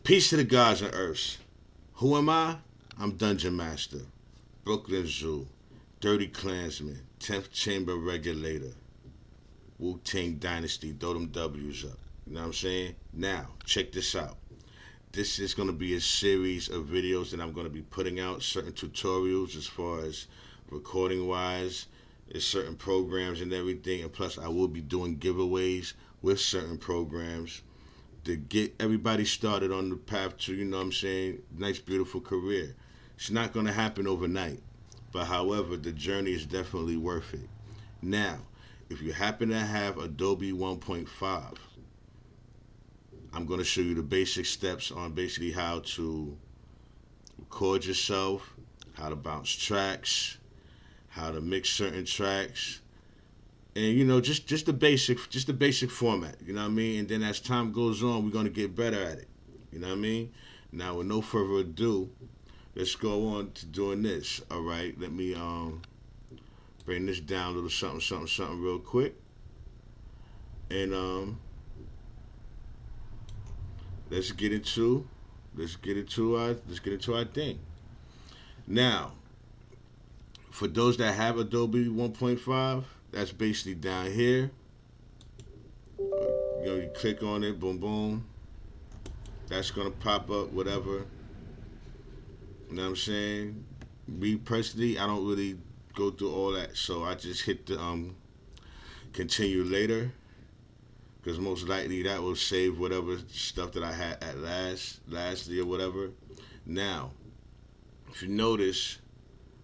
Peace to the gods and earths. Who am I? I'm Dungeon Master, Brooklyn Zoo, Dirty Klansman, 10th Chamber Regulator, Wu-Tang Dynasty, throw them W's up. You know what I'm saying? Now, check this out. This is going to be a series of videos that I'm going to be putting out, certain tutorials as far as recording wise, there's certain programs and everything, and plus I will be doing giveaways with certain programs to get everybody started on the path to, you know what I'm saying, nice, beautiful career. It's not going to happen overnight, but however, the journey is definitely worth it. Now, if you happen to have Adobe 1.5, I'm going to show you the basic steps on basically how to record yourself, how to bounce tracks, how to mix certain tracks, and you know, just the basic format. You know what I mean? And then as time goes on, we're gonna get better at it. You know what I mean? Now, with no further ado, let's go on to doing this. All right, let me bring this down a little something real quick, and let's get into our thing. Now, for those that have Adobe 1.5, that's basically down here. You know, you click on it, boom, boom. That's gonna pop up, whatever. You know what I'm saying? Me personally, I don't really go through all that, so I just hit the continue later, because most likely that will save whatever stuff that I had at lastly or whatever. Now, if you notice,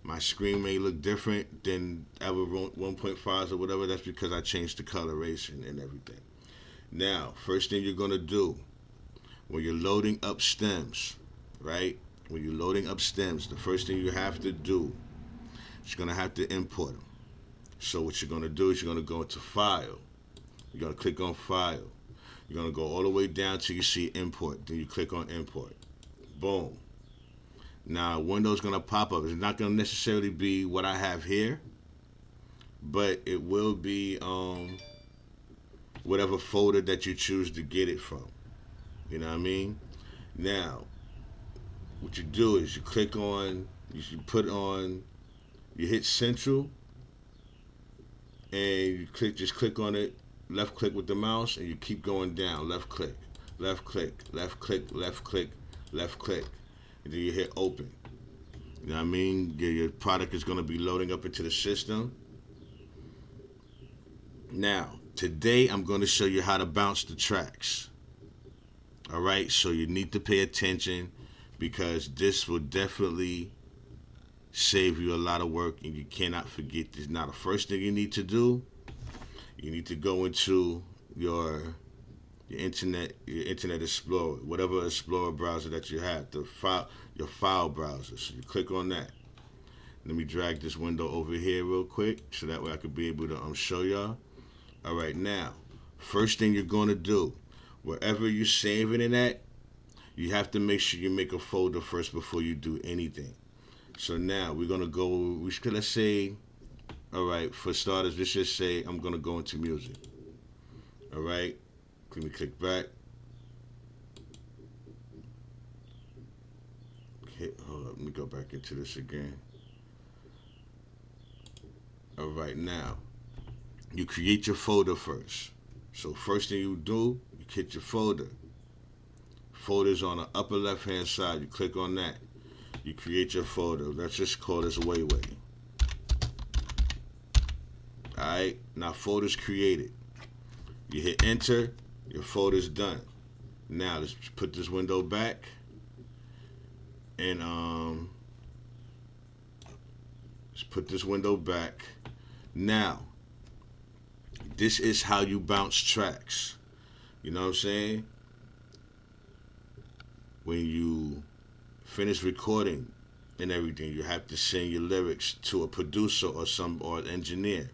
my screen may look different than ever 1.5s or whatever. That's because I changed the coloration and everything. Now, first thing you're gonna do when you're loading up stems, right? When you're loading up stems, the first thing you have to do is you're gonna have to import them. So what you're gonna do is you're gonna go into File. You're gonna click on File. You're gonna go all the way down till you see Import. Then you click on Import. Boom. Now, a window's gonna pop up. It's not gonna necessarily be what I have here, but it will be whatever folder that you choose to get it from. You know what I mean? Now, what you do is you click on, you hit Central, and just click on it, left click with the mouse, and you keep going down. Left click, left click, left click, left click, left click. And then you hit Open. You know what I mean? Your product is going to be loading up into the system. Now, today I'm going to show you how to bounce the tracks. Alright, so you need to pay attention, because this will definitely save you a lot of work, and you cannot forget this. Now, the first thing you need to do, you need to go into your Internet Explorer, whatever Explorer browser that you have, your file browser. So you click on that. Let me drag this window over here real quick, so that way I could be able to show y'all. All right, now, first thing you're gonna do, wherever you're saving it at, you have to make sure you make a folder first before you do anything. So now we're gonna go. Let's say, all right, for starters, let's just say I'm gonna go into music. All right. Let me click back. Hold up, let me go back into this again. All right, now, you create your folder first. So first thing you do, you hit your folder. Folder's on the upper left-hand side. You click on that. You create your folder. Let's just call this Way. All right, now folder's created. You hit Enter. Your folder's done. Now let's put this window back, and let's put this window back. Now, this is how you bounce tracks. You know what I'm saying? When you finish recording and everything, you have to send your lyrics to a producer or an engineer.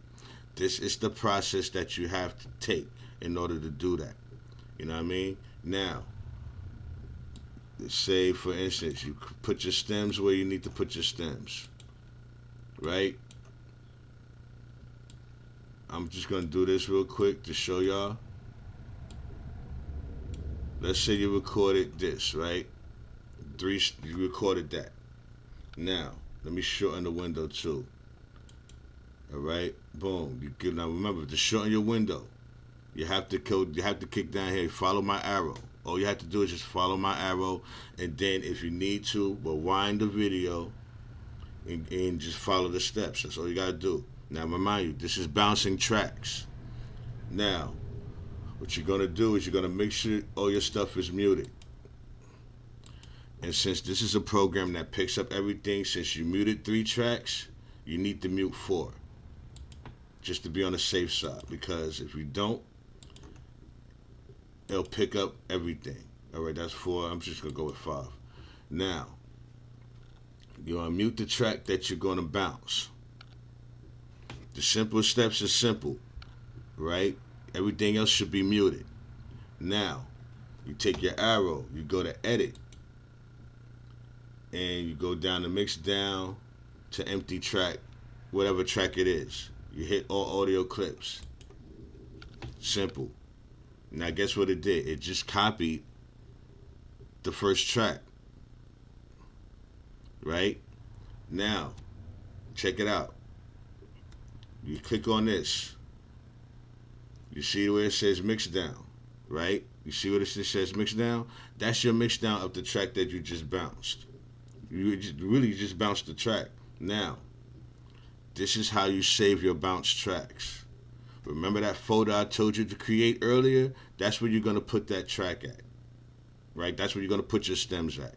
This is the process that you have to take in order to do that. You know what I mean? Now, say for instance, you put your stems where you need to put your stems, right? I'm just gonna do this real quick to show y'all. let's say you recorded this, right? You recorded that. Now, let me shorten the window too. All right, boom. You give now. Remember to shorten your window. You have to go. You have to kick down here. Follow my arrow. All you have to do is just follow my arrow, and then if you need to, rewind the video and just follow the steps. That's all you gotta do. Now, remind you, this is bouncing tracks. Now, what you're gonna do is you're gonna make sure all your stuff is muted. And since this is a program that picks up everything, since you muted 3 tracks, you need to mute 4, just to be on the safe side. Because if you don't, it'll pick up everything. All right, that's 4. I'm just gonna go with 5. Now, you unmute the track that you're gonna bounce. The simple steps are simple, right? Everything else should be muted. Now, you take your arrow, you go to edit, and you go down to mix down to empty track, whatever track it is. You hit all audio clips. Simple. Now guess what it did? It just copied the first track. Right? Now, check it out. You click on this. You see where it says mix down, right? You see where it says mix down? That's your mix down of the track that you just bounced. You really just bounced the track. Now, this is how you save your bounce tracks. Remember that folder I told you to create earlier? That's where you're going to put that track at. Right? That's where you're going to put your stems at.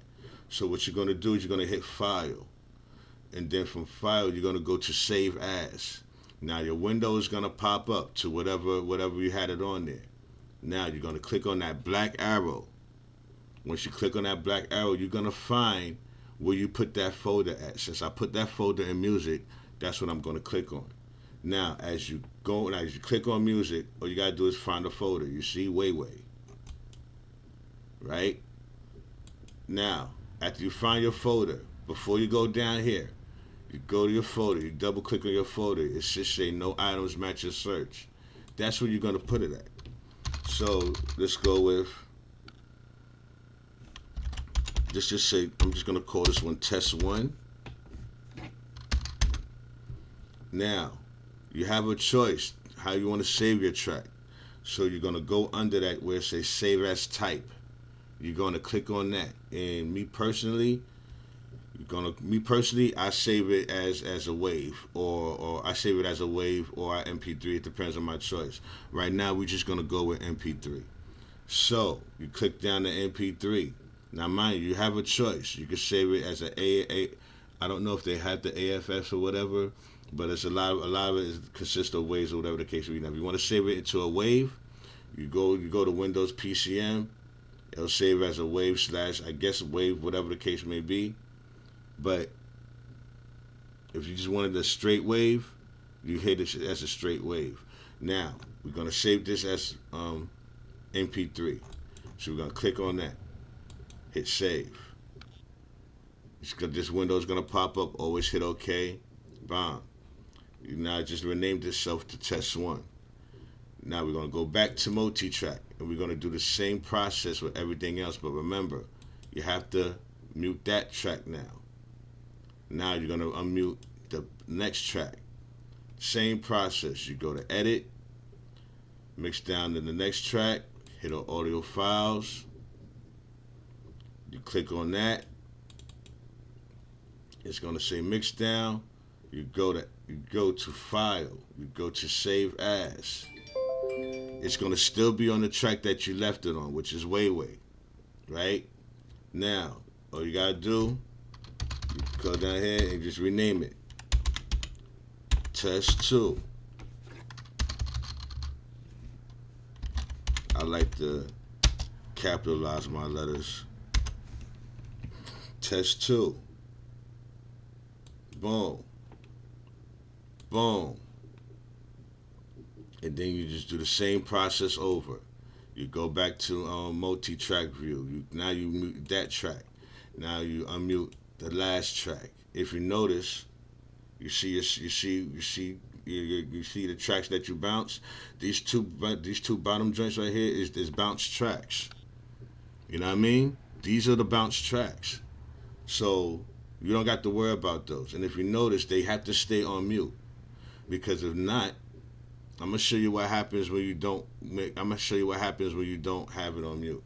So what you're going to do is you're going to hit File. And then from File, you're going to go to Save As. Now your window is going to pop up to whatever you had it on there. Now you're going to click on that black arrow. Once you click on that black arrow, you're going to find where you put that folder at. Since I put that folder in music, that's what I'm going to click on. Now, as you click on music, all you got to do is find a folder. You see Way. Right? Now, after you find your folder, before you go down here, you go to your folder, you double click on your folder. It should say no items match your search. That's where you're going to put it at. So, let's go with, let's just say, I'm just going to call this one Test 1. Now, you have a choice how you want to save your track. So you're going to go under that where it says Save As Type. You're going to click on that. And me personally, I save it as a wave, or I save it as a wave or MP3. It depends on my choice. Right now, we're just going to go with MP3. So you click down to MP3. Now, mind you, you have a choice. You can save it as I don't know if they have the AFS or whatever, but it's a lot of it consists of waves or whatever the case may be. Now, if you want to save it into a wave, you go to Windows PCM. It'll save as a wave / I guess wave, whatever the case may be. But if you just wanted a straight wave, you hit it as a straight wave. Now, we're going to save this as MP3. So we're going to click on that. Hit save. This window is going to pop up. Always hit OK. Bam. You now just renamed itself to Test 1. Now we're going to go back to multi-track. And we're going to do the same process with everything else. But remember, you have to mute that track now. Now you're going to unmute the next track. Same process. You go to Edit. Mix down to the next track. Hit on Audio Files. You click on that. It's going to say Mix Down. You go to File. You go to Save As. It's going to still be on the track that you left it on, which is Way. Right? Now, all you got to do, you go down here and just rename it. Test 2. I like to capitalize my letters. Test 2. Boom. Boom. And then you just do the same process over. You go back to multi-track view. Now you mute that track. Now you unmute the last track. If you notice, you see the tracks that you bounce. These two bottom joints right here is bounce tracks. You know what I mean? These are the bounce tracks. So you don't got to worry about those. And if you notice, they have to stay on mute. Because if not, I'm gonna show you what happens when you don't make. I'm gonna show you what happens when you don't have it on mute.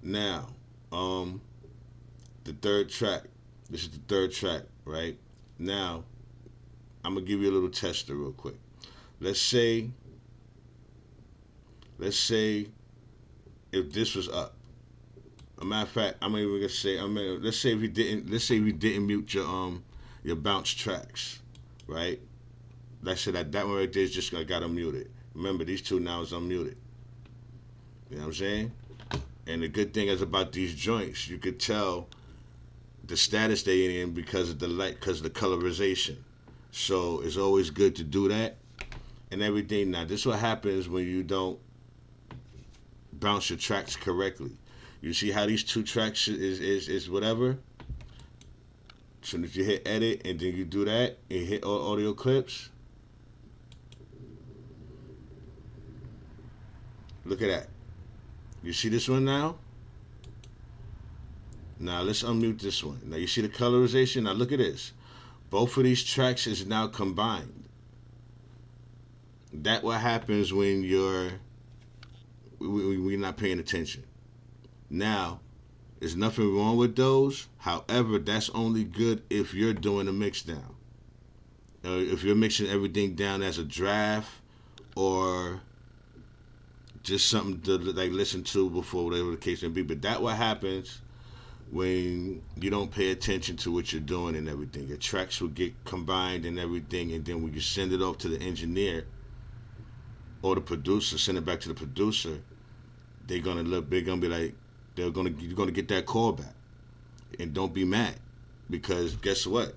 Now, the third track. This is the third track, right? Now, I'm gonna give you a little tester real quick. Let's say, let's say if this was up. A matter of fact, I'm even gonna say, let's say if you didn't mute your bounce tracks, right? Let's say that one right there is just got unmuted. Remember, these two now is unmuted. You know what I'm saying? And the good thing is about these joints, you could tell the status they in because of the light, because of the colorization. So it's always good to do that and everything. Now, this is what happens when you don't bounce your tracks correctly. You see how these two tracks is whatever? As soon as you hit edit and then you do that and hit audio clips, look at that. You see this one now? Now let's unmute this one. Now you see the colorization? Now look at this. Both of these tracks is now combined. That what happens when we're not paying attention. Now, there's nothing wrong with those. However, that's only good if you're doing a mix down. If you're mixing everything down as a draft or just something to like listen to before whatever the case may be. But that what happens when you don't pay attention to what you're doing and everything. Your tracks will get combined and everything, and then when you send it off to the engineer or the producer, send it back to the producer, they're gonna be like, you're gonna get that call back. And don't be mad. Because guess what?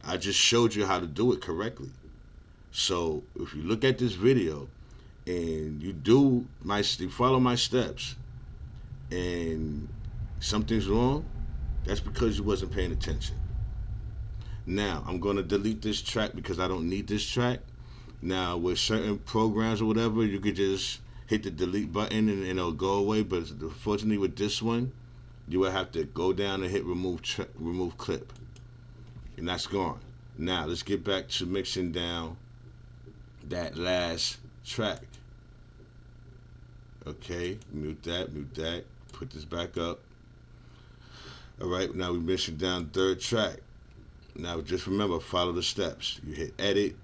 I just showed you how to do it correctly. So if you look at this video and you follow my steps and something's wrong, that's because you wasn't paying attention. Now, I'm going to delete this track because I don't need this track. Now, with certain programs or whatever, you could just hit the delete button and it'll go away. But unfortunately, with this one, you will have to go down and hit remove clip. And that's gone. Now, let's get back to mixing down that last track. Okay, mute that, put this back up. All right, now we're mixing down the third track. Now just remember, follow the steps. You hit edit,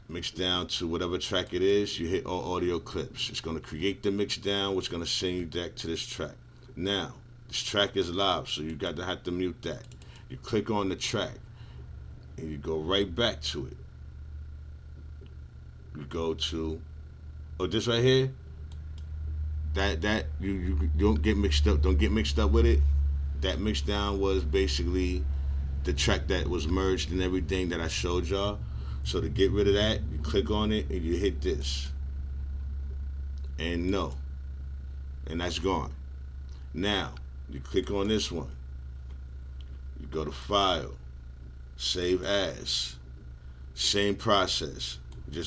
mix down to whatever track it is, you hit all audio clips. It's gonna create the mix down, which is gonna send you back to this track. Now, this track is live, so you have to mute that. You click on the track, and you go right back to it. You go to, this right here, that you don't get mixed up. Don't get mixed up with it. That mix down was basically the track that was merged and everything that I showed y'all. So to get rid of that, you click on it and you hit this. And no. And that's gone. Now, you click on this one. You go to File, Save As. Same process. You're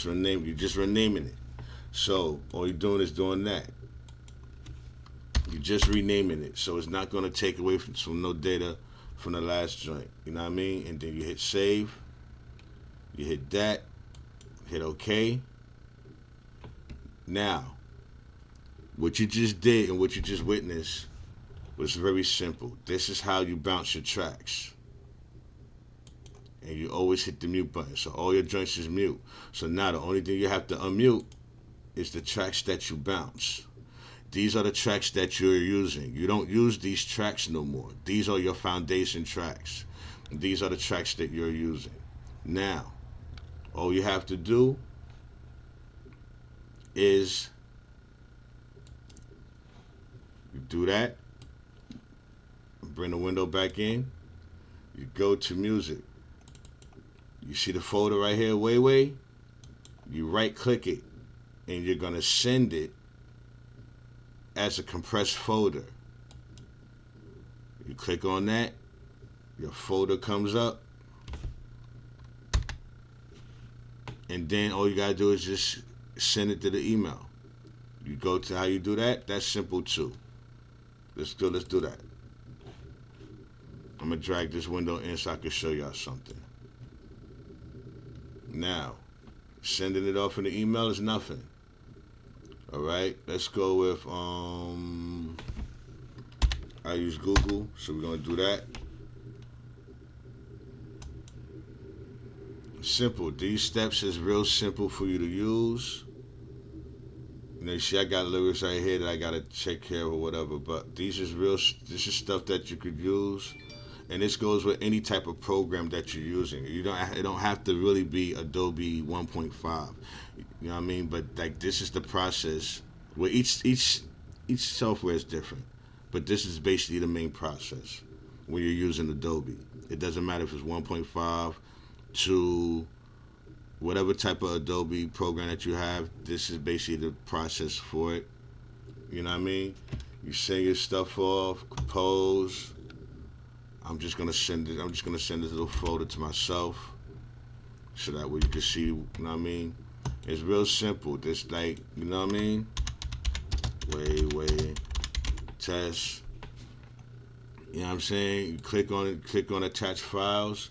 just renaming it. So all you're doing is doing that. You're just renaming it, so it's not going to take away from no data from the last joint. You know what I mean? And then you hit save. You hit that. Hit OK. Now, what you just did and what you just witnessed was very simple. This is how you bounce your tracks. And you always hit the mute button. So all your joints is mute. So now the only thing you have to unmute is the tracks that you bounce. These are the tracks that you're using. You don't use these tracks no more. These are your foundation tracks. These are the tracks that you're using. Now, all you have to do is you do that. Bring the window back in. You go to music. You see the folder right here, way. You right click it and you're gonna send it as a compressed folder. You click on that, your folder comes up, and then all you gotta do is just send it to the email. You go to how you do that, that's simple too. Let's do that. I'm gonna drag this window in so I can show y'all something. Now, sending it off in the email is nothing. All right, let's go with I use Google, so we're gonna do that. Simple. These steps is real simple for you to use. You know, you see, I got lyrics right here that I gotta take care of or whatever. But these is real. This is stuff that you could use, and this goes with any type of program that you're using. You don't. It don't have to really be Adobe 1.5. You know what I mean? But like, this is the process where each software is different. But this is basically the main process when you're using Adobe. It doesn't matter if it's 1.5 to whatever type of Adobe program that you have. This is basically the process for it. You know what I mean? You send your stuff off, compose. I'm just gonna send it. I'm just gonna send this little folder to myself, so that way you can see. You know what I mean? It's real simple. This like, you know what I mean? Wait, test. You know what I'm saying? You click on it. Click on attach files.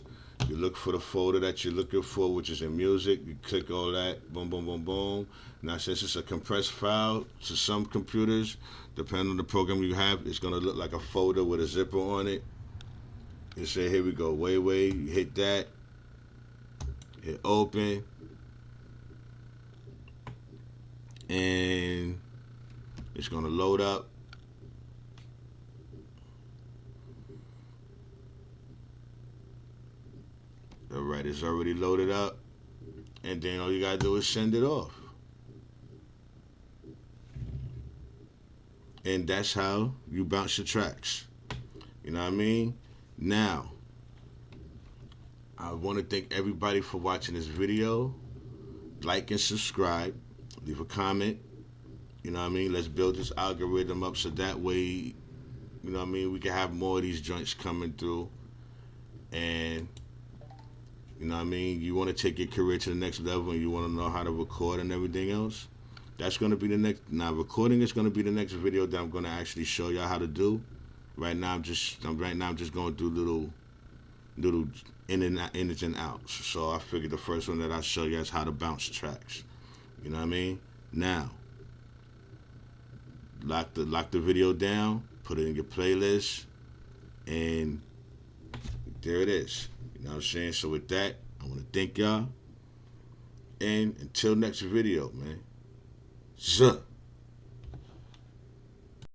You look for the folder that you're looking for, which is in music. You click all that, boom, boom, boom, boom. Now, since it's a compressed file to some computers, depending on the program you have, it's going to look like a folder with a zipper on it. You say, here we go, wait. You hit that, hit open, and it's going to load up. Alright, it's already loaded up. And then all you gotta do is send it off. And that's how you bounce your tracks. You know what I mean? Now, I want to thank everybody for watching this video. Like and subscribe. Leave a comment. You know what I mean? Let's build this algorithm up so that way, you know what I mean, we can have more of these joints coming through. And you know what I mean? You want to take your career to the next level and you want to know how to record and everything else. That's going to be the next. Now, recording is going to be the next video that I'm going to actually show y'all how to do. Right now, I'm just going through little in and outs. So I figured the first one that I'll show you is how to bounce tracks. You know what I mean? Now, lock the video down, put it in your playlist, and there it is. You know what I'm saying? So with that, I want to thank y'all. And until next video, man. Zuh.